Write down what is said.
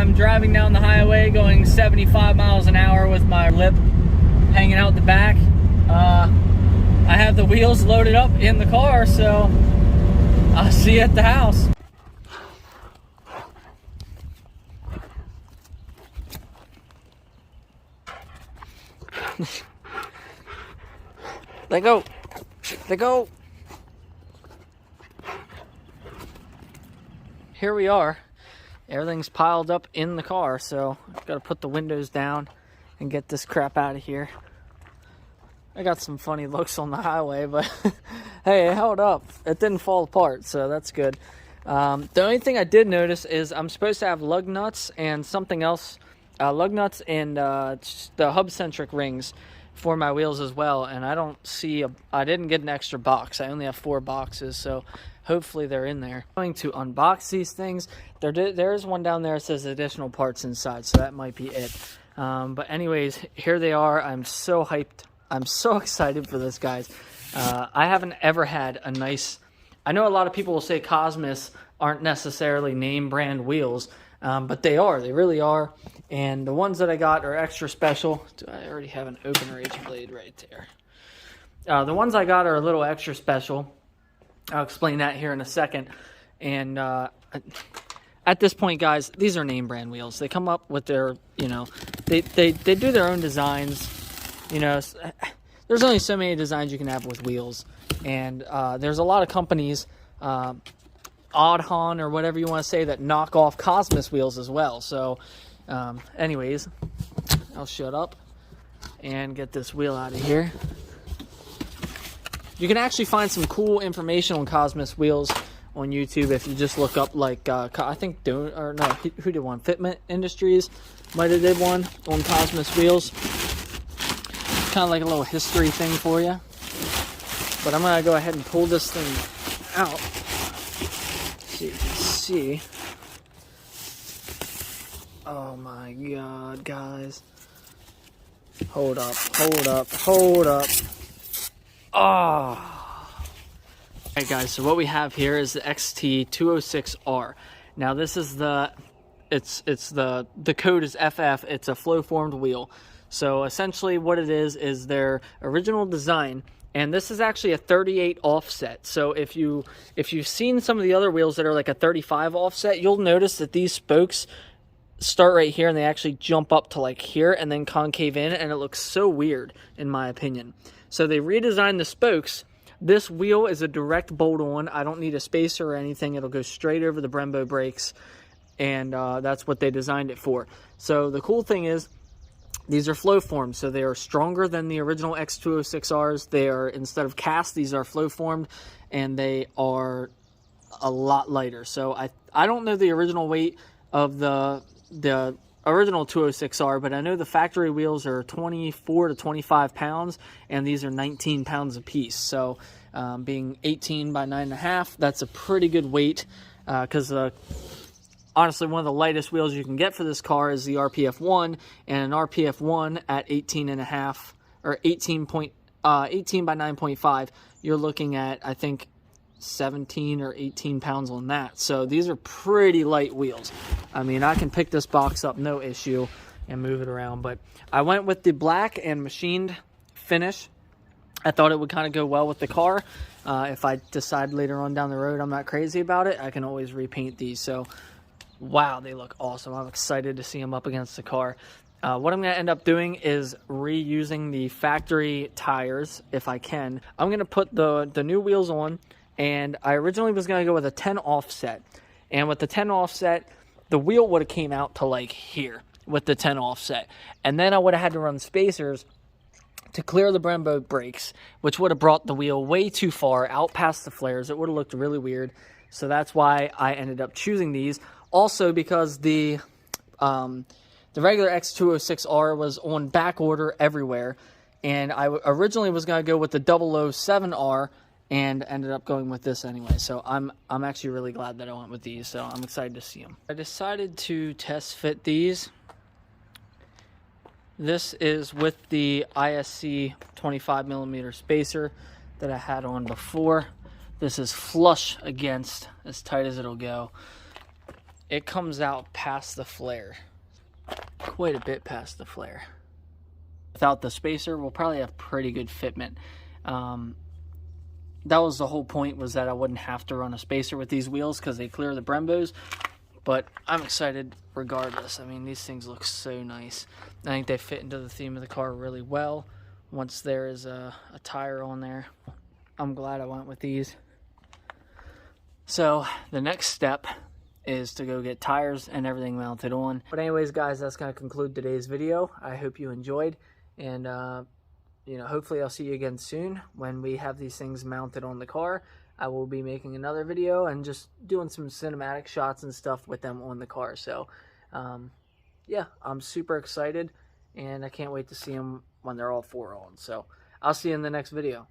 I'm driving down the highway going 75 miles an hour with my lip hanging out the back. I have the wheels loaded up in the car, so I'll see you at the house. Let go. Let go. Here we are. Everything's piled up in the car, so I've got to put the windows down and get this crap out of here. I got some funny looks on the highway, but hey, it held up. It didn't fall apart, so that's good. The only thing I did notice is I'm supposed to have lug nuts and something else. Lug nuts and the hub-centric rings for my wheels as well, and I don't see I didn't get an extra box. I only have 4 boxes, so hopefully they're in there. I'm going to unbox these things. There is one down there that says additional parts inside, so that might be it. But anyways, here they are. I'm so hyped. I'm so excited for this, guys. I haven't ever had a nice... I know a lot of people will say Cosmis aren't necessarily name brand wheels, but they are. They really are. And the ones that I got are extra special. I already have an opener H blade right there. The ones I got are a little extra special. I'll explain that here in a second. And at this point, guys, these are name brand wheels. They come up with their, you know, they do their own designs. You know, there's only so many designs you can have with wheels. And there's a lot of companies, Oddhon or whatever you want to say, that knock off Cosmis wheels as well. So, anyways, I'll shut up and get this wheel out of here. You can actually find some cool information on Cosmis wheels on YouTube if you just look up, like, I think, who did one? Fitment Industries might have did one on Cosmis wheels. Kind of like a little history thing for you. But I'm going to go ahead and pull this thing out so you can see. Oh my god, guys. Hold up, hold up, hold up. Oh. Alright guys, so what we have here is the XT206R. Now this is the code is FF. It's a flow formed wheel. So essentially what it is their original design, and this is actually a 38 offset. So if you've seen some of the other wheels that are like a 35 offset, you'll notice that these spokes start right here and they actually jump up to like here and then concave in, and it looks so weird in my opinion. So they redesigned the spokes. This wheel is a direct bolt on. I don't need a spacer or anything. It'll go straight over the Brembo brakes, and that's what they designed it for. So the cool thing is, these are flow formed, so they are stronger than the original X206Rs. They are, instead of cast, these are flow formed, and they are a lot lighter. So I don't know the original weight of the original 206R, but I know the factory wheels are 24 to 25 pounds, and these are 19 pounds a piece. So being 18 by 9.5, that's a pretty good weight, because honestly, one of the lightest wheels you can get for this car is the Rpf1, and an Rpf1 at 18.5 or 18 by 9.5, you're looking at, I think, 17 or 18 pounds on that. So these are pretty light wheels. I mean, I can pick this box up no issue and move it around, but I went with the black and machined finish. I thought it would kind of go well with the car. If I decide later on down the road I'm not crazy about it, I can always repaint these. So wow, they look awesome. I'm excited to see them up against the car. What I'm going to end up doing is reusing the factory tires if I can. I'm going to put the new wheels on, and I originally was going to go with a 10 offset. And with the 10 offset, the wheel would have came out to like here with the 10 offset. And then I would have had to run spacers to clear the Brembo brakes, which would have brought the wheel way too far out past the flares. It would have looked really weird. So that's why I ended up choosing these. Also because the regular X206R was on back order everywhere, and I originally was going to go with the 007R and ended up going with this anyway. So I'm actually really glad that I went with these, so I'm excited to see them. I decided to test fit these. This is with the ISC 25mm spacer that I had on before. This is flush against, as tight as it'll go. it comes out past the flare, quite a bit past the flare. Without the spacer, we'll probably have pretty good fitment. That was the whole point, was that I wouldn't have to run a spacer with these wheels because they clear the brembos. But I'm excited regardless. I mean, these things look so nice. I think they fit into the theme of the car really well once there is a tire on there. I'm glad I went with these. So the next step is to go get tires and everything mounted on. But anyways, guys, that's going to conclude today's video. I hope you enjoyed, and you know, hopefully I'll see you again soon when we have these things mounted on the car. I will be making another video and just doing some cinematic shots and stuff with them on the car. So yeah, I'm super excited, and I can't wait to see them when they're all four on. So I'll see you in the next video.